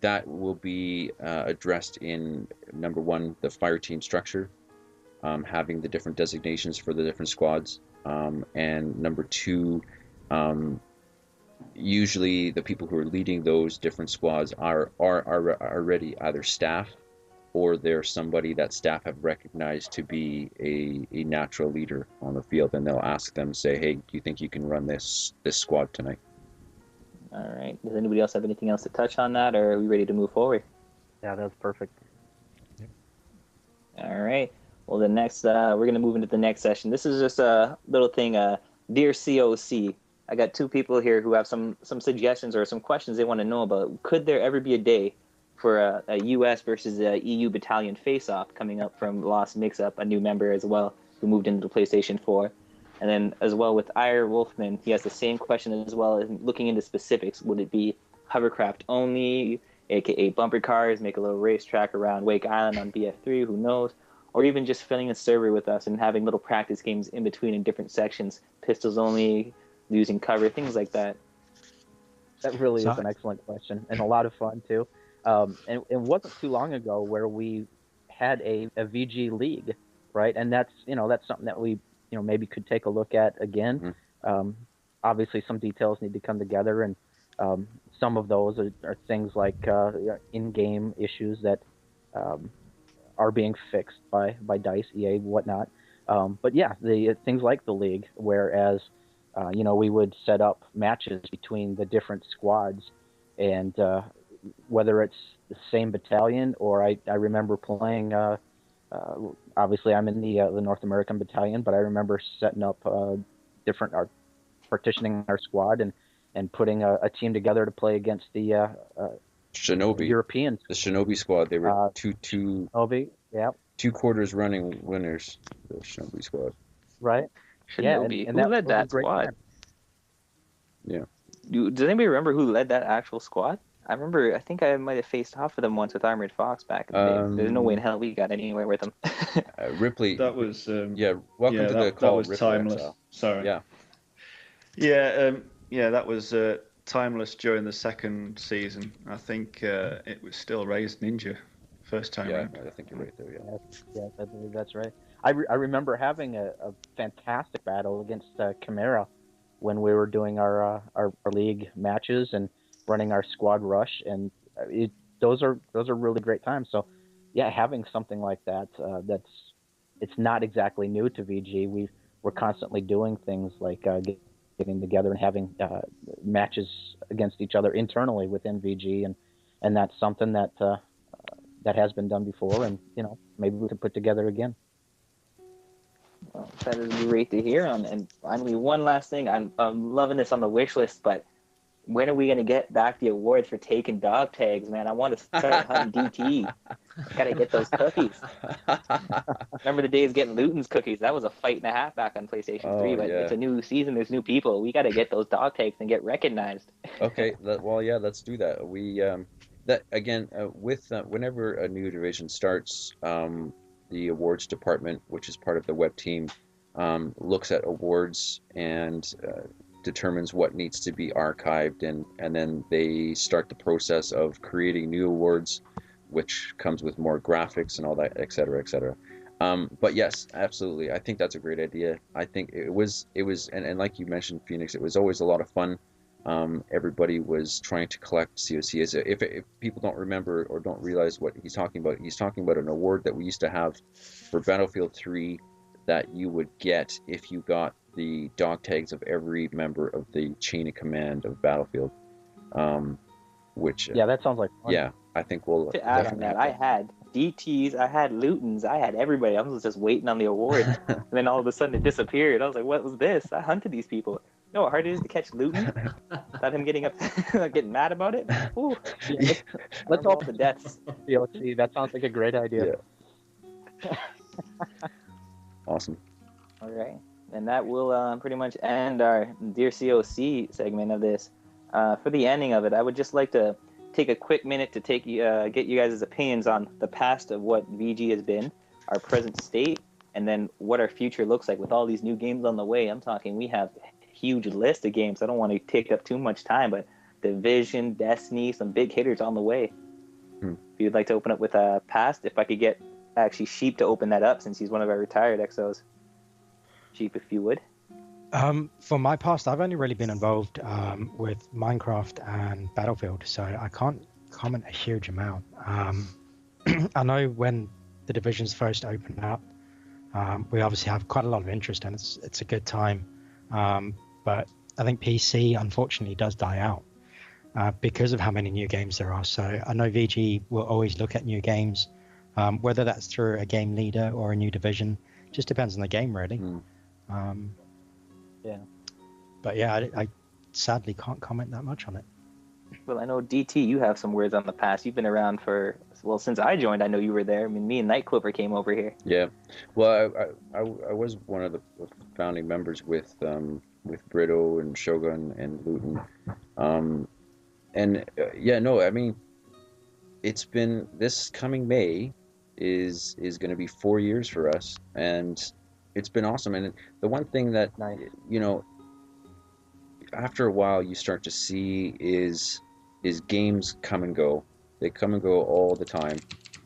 That will be addressed in number 1, the fire team structure, having the different designations for the different squads, and number 2, usually the people who are leading those different squads are already either staff, or they're somebody that staff have recognized to be a natural leader on the field, and they'll ask them, say, hey, do you think you can run this squad tonight? All right. Does anybody else have anything else to touch on that, or are we ready to move forward? Yeah, that's perfect. Yep. All right. Well, the next, we're going to move into the next session. This is just a little thing. Dear COC, I got 2 people here who have some suggestions or some questions they want to know about. Could there ever be a day for a U.S. versus a EU battalion face-off coming up from Lost Mix-Up, a new member as well, who moved into the PlayStation 4? And then as well with Ire Wolfman, he has the same question as well, as looking into specifics. Would it be hovercraft only, aka bumper cars, make a little racetrack around Wake Island on BF3, who knows? Or even just filling a server with us and having little practice games in between in different sections, pistols only, using cover, things like that. That really is an excellent question, and a lot of fun too. And it wasn't too long ago where we had a VG league, right? And that's something that we maybe could take a look at again. Mm-hmm. Obviously, some details need to come together, and some of those are things like in-game issues that are being fixed by DICE, EA, whatnot. But yeah, the things like the league, whereas we would set up matches between the different squads, and whether it's the same battalion or I remember playing. Obviously, I'm in the North American battalion, but I remember setting up partitioning our squad and putting a team together to play against the Shinobi Europeans. The Shinobi squad. They were two quarters running winners. The Shinobi squad. Right. Shinobi. Yeah, and who led that squad? Time. Yeah. Does anybody remember who led that actual squad? I think I might have faced off with them once with Armored Fox back in the day. There's no way in hell we got anywhere with them. Ripley. That was welcome to the call. That was Ripley, Timeless. Sorry. That was Timeless during the second season. I think it was still Raised Ninja first time around. I think you're right there. Yeah, I believe that's right. I remember having a fantastic battle against Chimera when we were doing our league matches and running our squad rush, and those are really great times. So yeah, having something like that, it's not exactly new to VG. We're constantly doing things like getting together and having matches against each other internally within VG, and that's something that has been done before, and maybe we can put together again. Well, that is great to hear. And finally, one last thing. I'm loving this on the wish list, but when are we going to get back the awards for taking dog tags, man? I want to start hunting DT. Got to get those cookies. Remember the days getting Luton's cookies? That was a fight and a half back on PlayStation 3, but it's a new season. There's new people. We got to get those dog tags and get recognized. Okay. Let's do that. that again, with whenever a new division starts, the awards department, which is part of the web team, looks at awards and determines what needs to be archived, and then they start the process of creating new awards, which comes with more graphics and all that, et cetera, et cetera. But yes, absolutely, I think that's a great idea. I think it was, and like you mentioned, Phoenix, it was always a lot of fun. Everybody was trying to collect COC. If people don't remember or don't realize what he's talking about an award that we used to have for Battlefield 3 that you would get if you got the dog tags of every member of the chain of command of Battlefield. Which Yeah, that sounds like fun. yeah, I think we'll To add on that, I had DTs, I had Lutons, I had everybody. I was just waiting on the award, and then all of a sudden it disappeared. I was like, "What was this? I hunted these people." You know how hard it is to catch Luton? Without him getting getting mad about it. Ooh. Yeah, let's all the deaths. COC. That sounds like a great idea. Yeah. Awesome. All right, and that will pretty much end our Dear COC segment of this. For the ending of it, I would just like to take a quick minute to get you guys' opinions on the past of what VG has been, our present state, and then what our future looks like with all these new games on the way. I'm talking, we have a huge list of games. I don't want to take up too much time, but Division, Destiny, some big hitters on the way. If you'd like to open up with past, if I could get actually Sheep to open that up, since he's one of our retired XOs. Sheep, if you would. For my past, I've only really been involved with Minecraft and Battlefield, so I can't comment a huge amount. I know when the divisions first opened up, we obviously have quite a lot of interest, and it's a good time. But I think PC, unfortunately, does die out because of how many new games there are. So I know VG will always look at new games, whether that's through a game leader or a new division. Just depends on the game, really. Yeah. But yeah, I sadly can't comment that much on it. Well, I know DT, you have some words on the past. You've been around since I joined. I know you were there. I mean, me and Nightclover came over here. Yeah, well, I was one of the founding members with Brito and Shogun and Luton, yeah, no, I mean, it's been, this coming May is going to be 4 years for us, and it's been awesome. And the one thing that, you know, after a while you start to see is games come and go. They come and go all the time,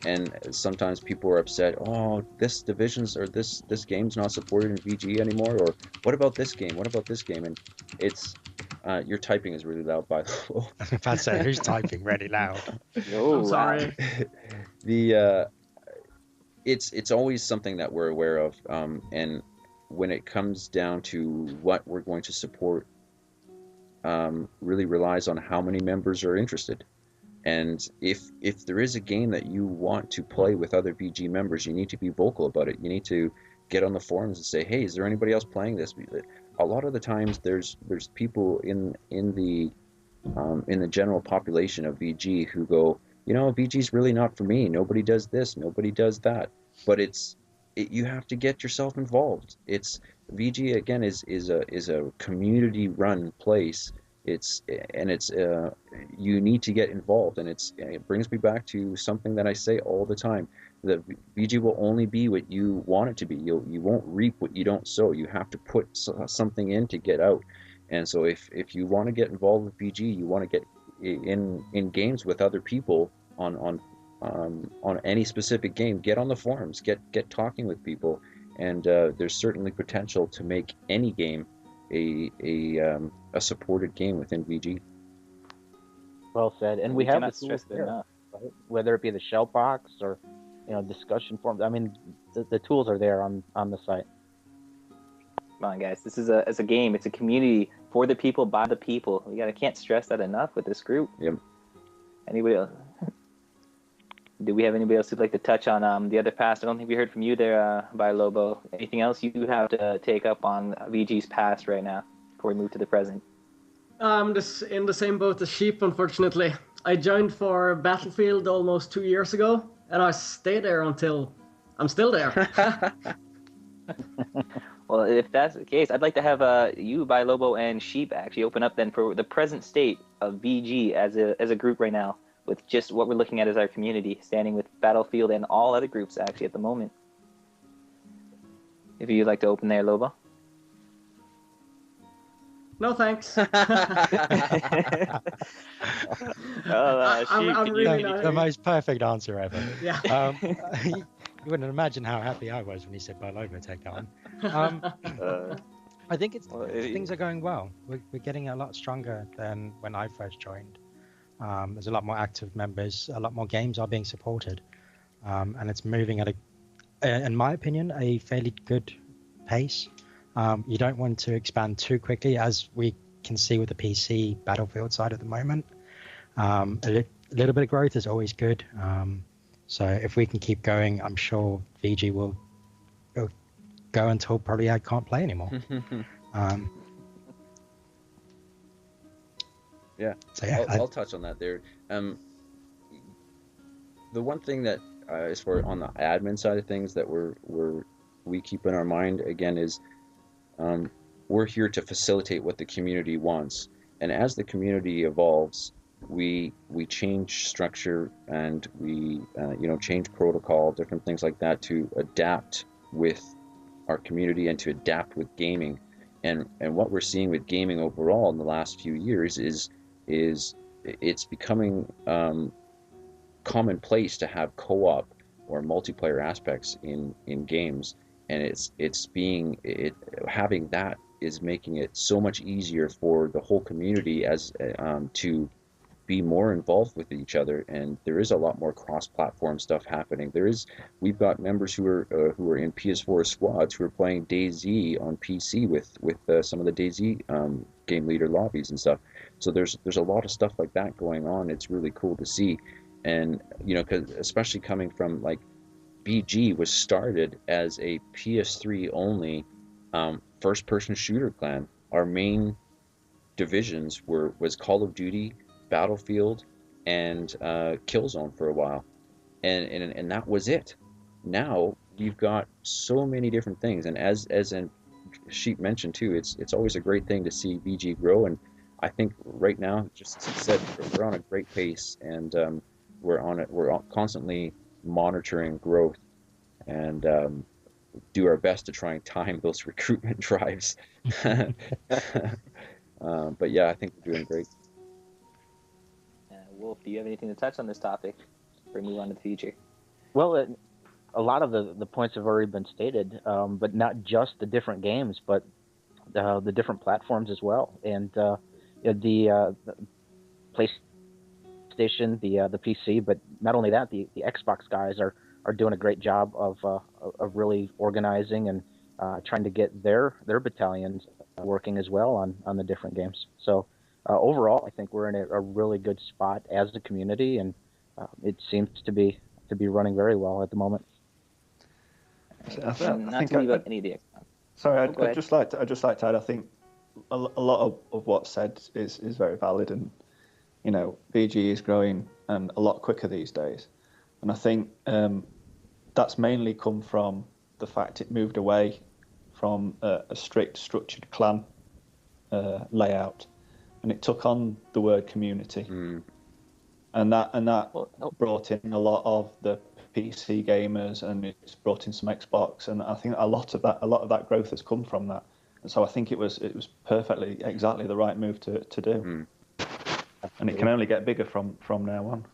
and sometimes people are upset. Oh, this divisions or this game's not supported in VG anymore. Or what about this game? What about this game? And it's your typing is really loud, by the way. I was about to say, who's typing really loud? Oh, I'm sorry. It's always something that we're aware of, and when it comes down to what we're going to support, really relies on how many members are interested. And if there is a game that you want to play with other VG members, you need to be vocal about it. You need to get on the forums and say, hey, is there anybody else playing this? A lot of the times there's people in the general population of VG who go, you know, VG's really not for me. Nobody does this, nobody does that. But you have to get yourself involved. VG again is a community run place. You need to get involved, and it brings me back to something that I say all the time, that VG will only be what you want it to be. You won't reap what you don't sow. You have to put something in to get out. And so if you want to get involved with VG, you want to get in games with other people on any specific game, get on the forums, get talking with people, and there's certainly potential to make any game a supported game within VG. Well said. And we have the tools there, right? Whether it be the shell box or discussion forums. I mean, the tools are there on the site. Come on, guys. This is a game. It's a community for the people, by the people. Can't stress that enough with this group. Yep. Anybody else? Do we have anybody else who'd like to touch on the other past? I don't think we heard from you there, by Lobo. Anything else you have to take up on VG's past right now before we move to the present? I'm just in the same boat as Sheep, unfortunately. I joined for Battlefield almost 2 years ago, and I stayed there until I'm still there. Well, if that's the case, I'd like to have you, by Lobo, and Sheep actually open up then for the present state of VG as a group right now. with just what we're looking at as our community, standing with Battlefield and all other groups actually at the moment. If you'd like to open there, Lobo. No thanks. I'm really The most perfect answer ever. Yeah. You wouldn't imagine how happy I was when you said, "By Lobo, take that one." I think things are going well. We're getting a lot stronger than when I first joined. There's a lot more active members, a lot more games are being supported, and it's moving at in my opinion, a fairly good pace. You don't want to expand too quickly, as we can see with the PC Battlefield side at the moment. A little bit of growth is always good. So if we can keep going, I'm sure VG will go until probably I can't play anymore. Yeah, so yeah, I'll touch on that there. The one thing that, as far on the admin side of things, that we keep in our mind again is we're here to facilitate what the community wants, and as the community evolves, we change structure and we change protocol, different things like that to adapt with our community and to adapt with gaming. And what we're seeing with gaming overall in the last few years is it's becoming commonplace to have co-op or multiplayer aspects in games, and having that is making it so much easier for the whole community as to be more involved with each other, and there is a lot more cross-platform stuff happening. We've got members who are in PS4 squads who are playing DayZ on PC with some of the DayZ game leader lobbies and stuff. So there's a lot of stuff like that going on. It's really cool to see, and 'cause especially coming from like BG was started as a PS3 only first-person shooter clan. Our main divisions was Call of Duty, Battlefield, and Killzone for a while, and that was it. Now you've got so many different things, and as Sheep mentioned too, it's always a great thing to see VG grow, and I think right now, just as he said, we're on a great pace, and we're constantly monitoring growth, and do our best to try and time those recruitment drives. But yeah, I think we're doing great. Wolf, do you have anything to touch on this topic before we move on to the future? Well, a lot of the points have already been stated, but not just the different games, but the different platforms as well. And the PlayStation, the PC, but not only that, the Xbox guys are doing a great job of really organizing and trying to get their battalions working as well on the different games. So overall, I think we're in a really good spot as a community, and it seems to be running very well at the moment. Not to leave out any of the Xbox. Sorry, I'd just like to add, I think a lot of what's said is very valid, and VG is growing a lot quicker these days, and I think that's mainly come from the fact it moved away from a strict structured clan layout, and it took on the word community, and that brought in a lot of the PC gamers, and it's brought in some Xbox, and I think a lot of that growth has come from that. And so I think it was exactly the right move to do, and it can only get bigger from now on.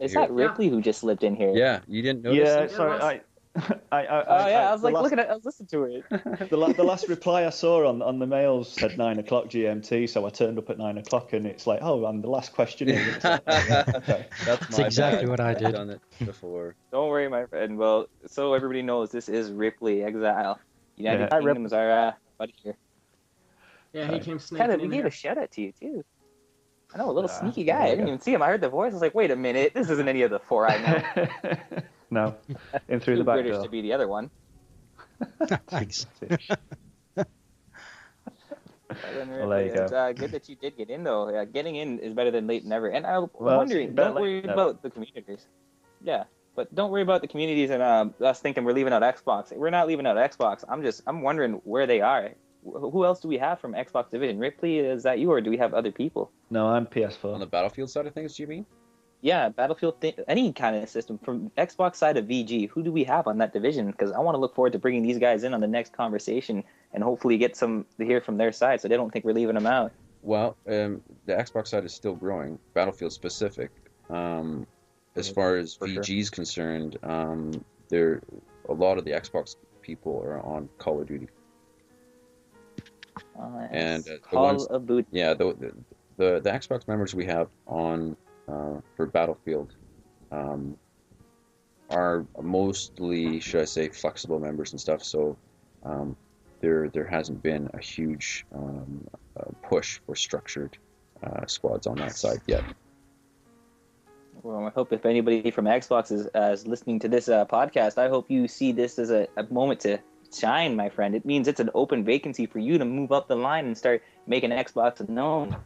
Is that Ripley who just slipped in here? Yeah, you didn't notice? Yeah, sorry, I was like looking at, I was listening to it. The last reply I saw on the mails said 9 o'clock GMT, so I turned up at 9 o'clock, and it's like, oh, I'm the last question in. Like, okay. That's exactly what I did. I've done it before. Don't worry, my friend. Well, so everybody knows, this is Ripley Exile. United Kingdom's our buddy here. Yeah, he came sneaking Kind of, we gave a shout out to you too. I know, a little sneaky guy. I didn't even see him. I heard the voice. I was like, wait a minute, this isn't any of the four I know. No, in through the back British door. to be the other one. Thanks. Well, there you go. It's good that you did get in, though. Getting in is better than late never. And I'm wondering, don't worry about the communities. Yeah, but don't worry about the communities and us thinking we're leaving out Xbox. We're not leaving out Xbox. I'm wondering where they are. who else do we have from Xbox Division? Ripley, is that you, or do we have other people? No, I'm On PS4. the Battlefield side of things, do you mean? Yeah, Battlefield, any kind of system. From Xbox side of VG, who do we have on that division? Because I want to look forward to bringing these guys in on the next conversation and hopefully get some to hear from their side so they don't think we're leaving them out. Well, the Xbox side is still growing, Battlefield specific. As far as For sure. VG is concerned, there a lot of the Xbox people are on Call of Duty. And the Call ones- of Duty. Yeah, the Xbox members we have on for Battlefield are mostly, should I say, flexible members and stuff. So there hasn't been a huge push for structured squads on that side yet. Well, I hope if anybody from Xbox is listening to this podcast, I hope you see this as a moment to shine, my friend. It means it's an open vacancy for you to move up the line and start making Xbox known.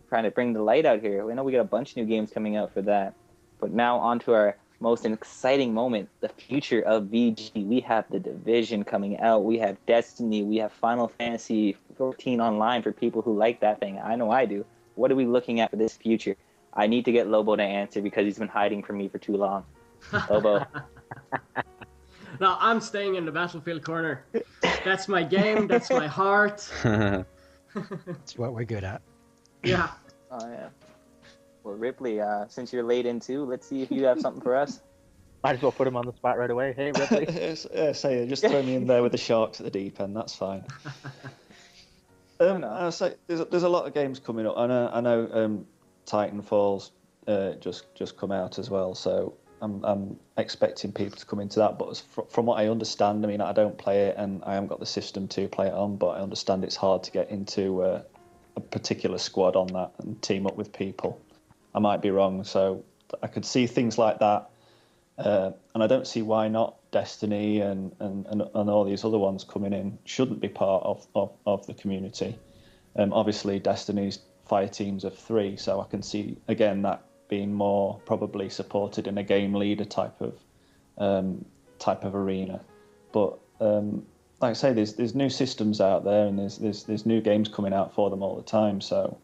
Trying to bring the light out here. We know we got a bunch of new games coming out for that. But now on to our most exciting moment, the future of VG. We have the Division coming out. We have Destiny. We have Final Fantasy 14 online for people who like that thing. I know I do. What are we looking at for this future? I need to get Lobo to answer because he's been hiding from me for too long. Lobo. No, I'm staying in the Battlefield corner. That's my game. That's my heart. That's what we're good at. Yeah. Oh, yeah. Well, Ripley, since you're late in too, let's see if you have something for us. Might as well put him on the spot right away. Hey, Ripley. Say, just throw me in there with the Sharks at the deep end. That's fine. I say there's a lot of games coming up. I know Titanfall's just come out as well, so I'm expecting people to come into that. But from what I understand, I mean, I don't play it, and I haven't got the system to play it on. But I understand it's hard to get into a particular squad on that and team up with people. I might be wrong, so I could see things like that, and I don't see why not Destiny and all these other ones coming in shouldn't be part of the community. Obviously, Destiny's fire teams of 3, so I can see again that being more probably supported in a game leader type of arena. But like I say, there's new systems out there, and there's new games coming out for them all the time. So,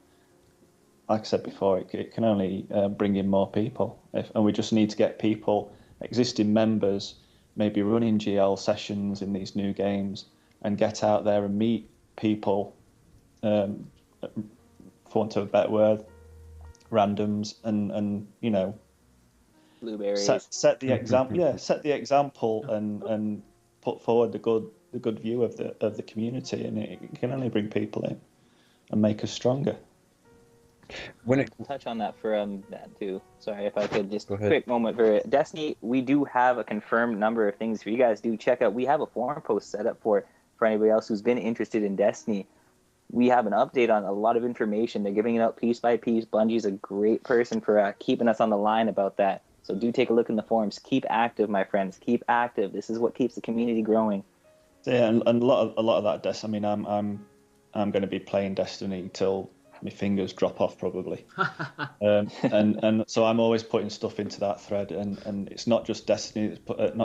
like I said before, it can only bring in more people, and we just need to get people, existing members, maybe running GL sessions in these new games, and get out there and meet people, for want of a better word, randoms, and you know, Blueberries. set the example. Yeah, set the example and put forward the good view of the community, and it can only bring people in and make us stronger. Touch on that for that too. Sorry, if I could just Go ahead. quick moment for Destiny. We do have a confirmed number of things for you guys. Do check out. We have a forum post set up for anybody else who's been interested in Destiny. We have an update on a lot of information. They're giving it out piece by piece. Bungie's a great person for keeping us on the line about that. So do take a look in the forums. Keep active, my friends. Keep active. This is what keeps the community growing. Yeah, and a lot of that Destiny. I mean, I'm going to be playing Destiny till my fingers drop off probably, and so I'm always putting stuff into that thread, and it's not just Destiny that's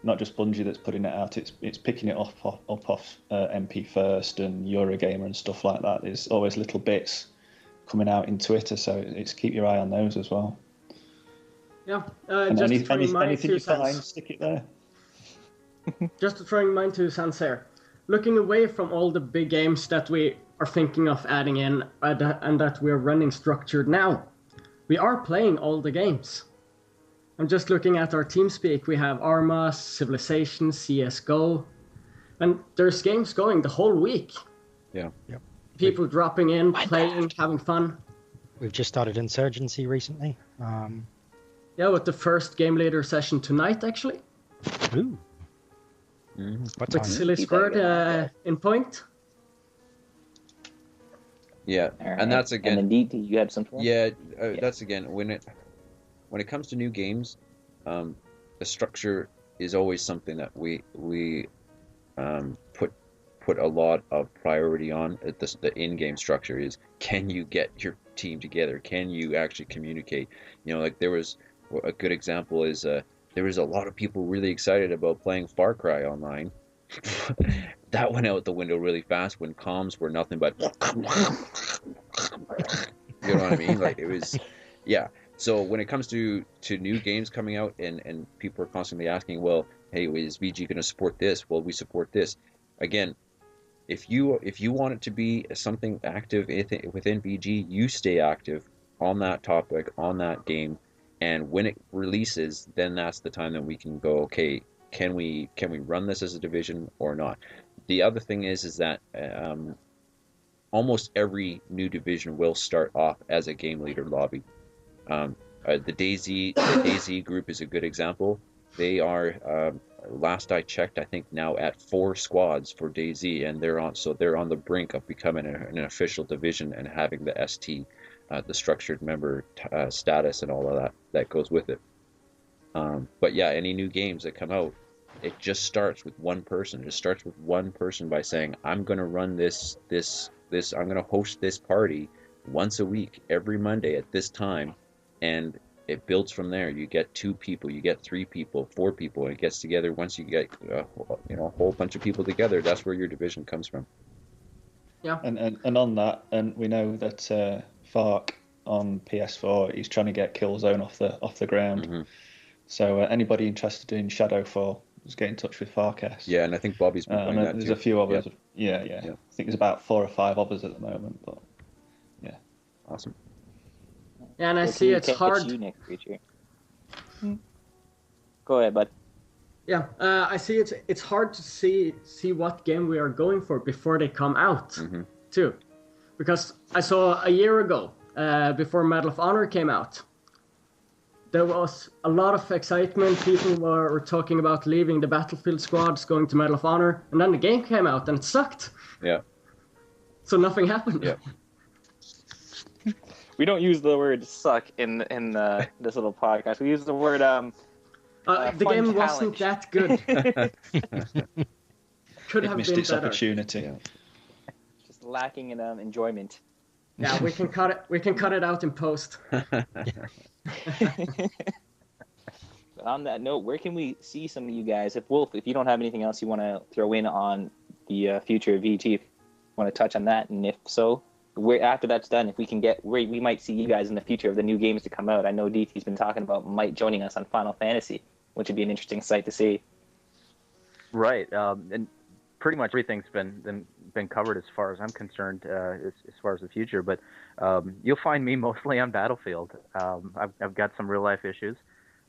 not just Bungie that's putting it out. It's picking it up off MP First and Eurogamer and stuff like that. There's always little bits coming out in Twitter, so it's keep your eye on those as well. Yeah. And Just throwing my anything 2 you find, cents. stick it there. Just throwing mine 2 cents here. Looking away from all the big games that we are thinking of adding in and that we're running structured now, we are playing all the games. I'm just looking at our TeamSpeak. We have Arma, Civilization, CSGO, and there's games going the whole week. Yeah. Yep. People dropping in, playing, having fun. We've just started Insurgency recently. Yeah, with the first game leader session tonight, actually. Ooh. What time? With Silly Squirt in point. Yeah, All right. and that's again. And then DT, you had something. Yeah, that's again when it comes to new games, the structure is always something that we put a lot of priority on. The in-game structure is, can you get your team together? Can you actually communicate? You know, like there was a good example is there was a lot of people really excited about playing Far Cry online. that went out the window really fast when comms were nothing but you know what I mean? Like, it was, yeah. So when it comes to new games coming out, and people are constantly asking, well, hey, is VG going to support this? Well, we support this. Again, if you want it to be something active within VG, you stay active on that topic, on that game, and when it releases, then that's the time that we can go, okay, can we run this as a division or not? The other thing is that almost every new division will start off as a game leader lobby. The DayZ group is a good example. They are, last I checked, I think now at 4 squads for DayZ, and they're on the brink of becoming an official division and having the ST, the structured member status, and all of that goes with it. But yeah, any new games that come out, it just starts with one person. It just starts with one person by saying, I'm going to run this. I'm going to host this party once a week, every Monday at this time, and it builds from there. You get 2 people, you get 3 people, 4 people, and it gets together. Once you get a whole bunch of people together, that's where your division comes from. Yeah. And on that, and we know that Fark on PS4, he's trying to get Killzone off the ground. Mm-hmm. So anybody interested in Shadowfall, just get in touch with Farkas. Yeah, and I think Bobby's been playing that there's too. a few others. Yeah. Yeah. I think there's about 4 or 5 others at the moment, but yeah. Awesome. Yeah, and I see it's hard. You, Nick Creature. Go ahead, bud. Yeah, I see it's hard to see what game we are going for before they come out, too. Because I saw a year ago, before Medal of Honor came out, there was a lot of excitement. People were talking about leaving the Battlefield squads, going to Medal of Honor, and then the game came out and it sucked. Yeah. So nothing happened. Yeah. We don't use the word "suck" in this little podcast. We use the word the game wasn't that good. Could have missed been its better. opportunity. Yeah. Just lacking in enjoyment. Yeah, we can cut it. We can cut it out in post. On that note, where can we see some of you guys? If you don't have anything else you want to throw in on the future of VG, if you want to touch on that, and if so, after that's done, if we can get where we might see you guys in the future of the new games to come out. I know DT's been talking about Mike joining us on Final Fantasy, which would be an interesting sight to see. Right, and pretty much everything's been covered as far as I'm concerned, as far as the future. But you'll find me mostly on Battlefield. I've got some real life issues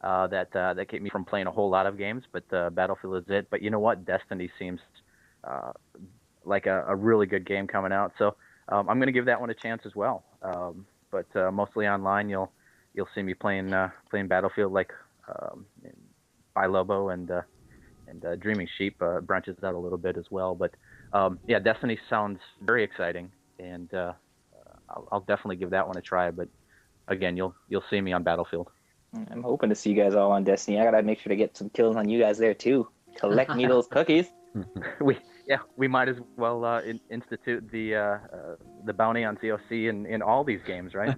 that keep me from playing a whole lot of games, but Battlefield is it. But you know what? Destiny seems like a really good game coming out. So I'm going to give that one a chance as well. But mostly online, you'll see me playing Battlefield, like By Lobo and Dreaming Sheep branches out a little bit as well. But yeah, Destiny sounds very exciting, and I'll definitely give that one a try. But again, you'll see me on Battlefield. I'm hoping to see you guys all on Destiny. I gotta make sure to get some kills on you guys there too. Collect me those cookies. We might as well institute the bounty on COC in all these games, right?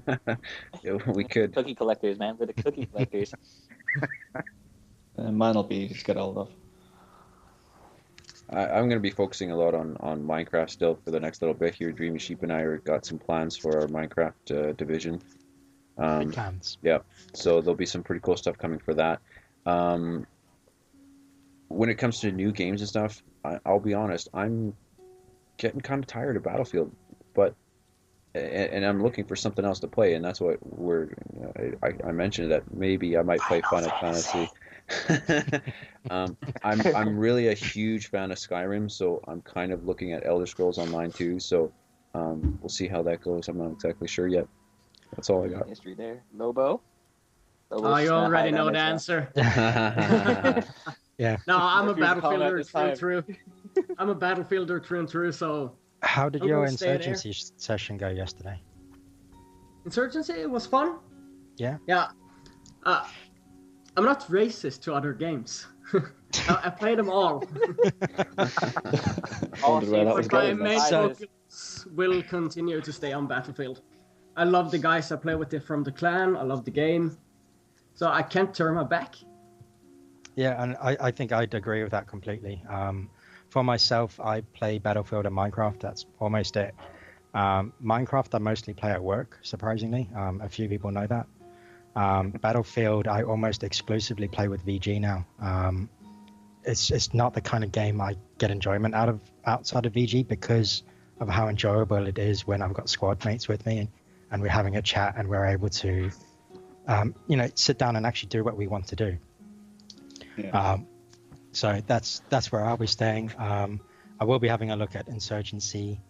Yeah, we could. Cookie collectors, man. We're the cookie collectors. Mine will be easy to get hold of. I'm going to be focusing a lot on Minecraft still for the next little bit here. Dreamy Sheep and I got some plans for our Minecraft division. Big plans. Yeah, so there'll be some pretty cool stuff coming for that. When it comes to new games and stuff, I'll be honest, I'm getting kind of tired of Battlefield, and I'm looking for something else to play, and that's what I mentioned that maybe I might play Final Fantasy. I'm really a huge fan of Skyrim, so I'm kind of looking at Elder Scrolls Online too. So we'll see how that goes. I'm not exactly sure yet. That's all I got. History there, Lobo. Oh, you already know the answer. Yeah. No, I'm a Battlefielder through and through. I'm a Battlefielder through and through. So. How did your Insurgency session go yesterday? Insurgency, it was fun. Yeah. Yeah. I'm not racist to other games. I played them all. My main focus will continue to stay on Battlefield. I love the guys I play with from the clan. I love the game. So I can't turn my back. Yeah, and I think I'd agree with that completely. for myself, I play Battlefield and Minecraft. That's almost it. Minecraft, I mostly play at work, surprisingly. A few people know that. Battlefield, I almost exclusively play with VG now. It's not the kind of game I get enjoyment out of outside of VG because of how enjoyable it is when I've got squad mates with me and we're having a chat and we're able to, sit down and actually do what we want to do. Yeah. So that's where I'll be staying. I will be having a look at Insurgency.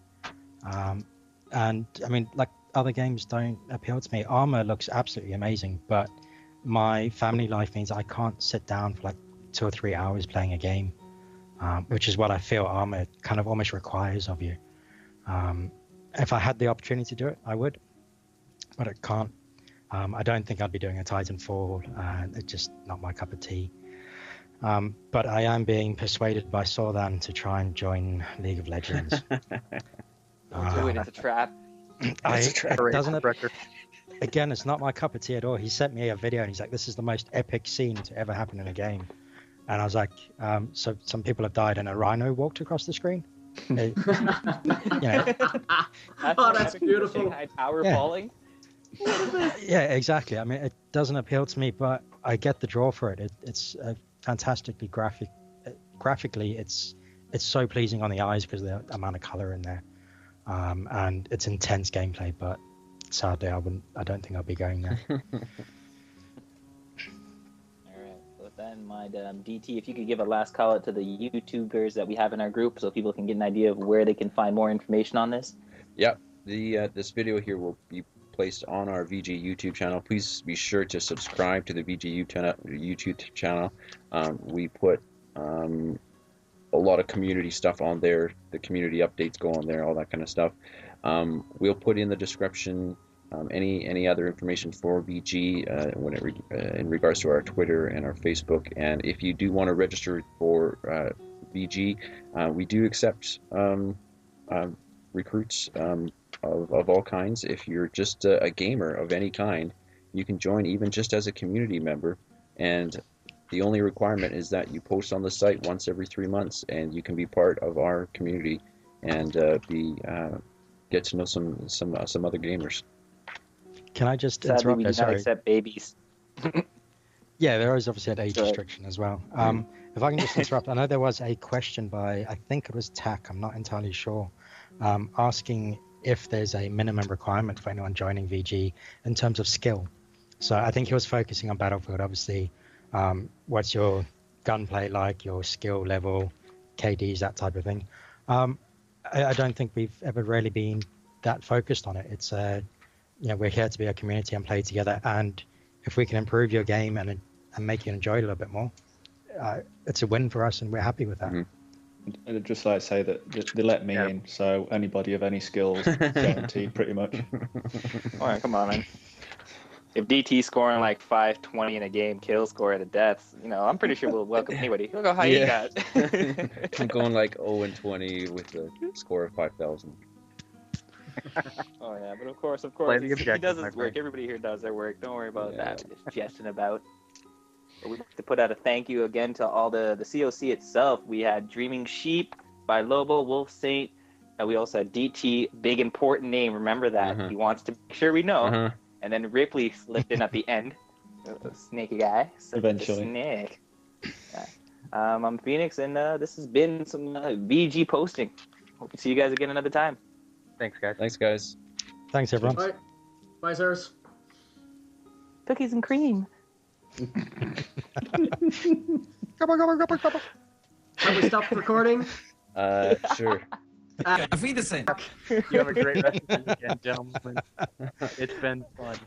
And I mean, like, other games don't appeal to me. Arma looks absolutely amazing, but my family life means I can't sit down for like 2 or 3 hours playing a game, which is what I feel Arma kind of almost requires of you. If I had the opportunity to do it, I would, but I can't. I don't think I'd be doing a Titanfall. It's just not my cup of tea. But I am being persuaded by Sordan to try and join League of Legends. Don't do it. It's a trap. Again, it's not my cup of tea at all. He sent me a video and he's like, "This is the most epic scene to ever happen in a game," and I was like, "So some people have died and a rhino walked across the screen." Oh, that's beautiful. High tower falling. Yeah, exactly. I mean, it doesn't appeal to me, but I get the draw for it. It's fantastically graphically. It's so pleasing on the eyes because of the amount of color in there. And it's intense gameplay, but sadly, I don't think I'll be going there. All right. So with that in mind, DT, if you could give a last call out to the YouTubers that we have in our group, so people can get an idea of where they can find more information on this. Yep. This video here will be placed on our VG YouTube channel. Please be sure to subscribe to the VG YouTube channel. We put a lot of community stuff on there. The community updates go on there, all that kind of stuff. We'll put in the description any other information for VG in regards to our Twitter and our Facebook. And if you do want to register for VG, we do accept recruits of all kinds. If you're just a gamer of any kind, you can join even just as a community member. And the only requirement is that you post on the site once every 3 months, and you can be part of our community and get to know some other gamers. Can I just Sadly, interrupt? we do not accept babies. Yeah, there is obviously an age restriction as well. If I can just interrupt, I know there was a question by, I think it was Tack, I'm not entirely sure, asking if there's a minimum requirement for anyone joining VG in terms of skill. So I think he was focusing on Battlefield, obviously. What's your gunplay like, your skill level, KDs, that type of thing. I don't think we've ever really been that focused on it. It's we're here to be a community and play together, and if we can improve your game and make you enjoy it a little bit more, it's a win for us, and we're happy with that. I'd just like to say that they let me in, so anybody of any skills guaranteed, pretty much. All right, come on, man. If DT scoring like 520 in a game, kill score at a death, I'm pretty sure we'll welcome anybody. Look how high you got. I'm going like 0-20 with a score of 5,000. Oh yeah, but of course, he does his work. Everybody here does their work. Don't worry about that. We're just jesting about. But we'd like to put out a thank you again to all the COC itself. We had Dreaming Sheep by Lobo, Wolf Saint, and we also had DT, big important name. Remember that. He wants to make sure we know. And then Ripley slipped in at the end. A snaky guy. Eventually. Snake. Yeah. I'm Phoenix, and this has been some VG posting. Hope to see you guys again another time. Thanks, guys. Thanks, guys. Thanks, everyone. Bye. Bye, sirs. Cookies and cream. Have we stopped recording? Sure. You have a great rest of the weekend, gentlemen. It's been fun.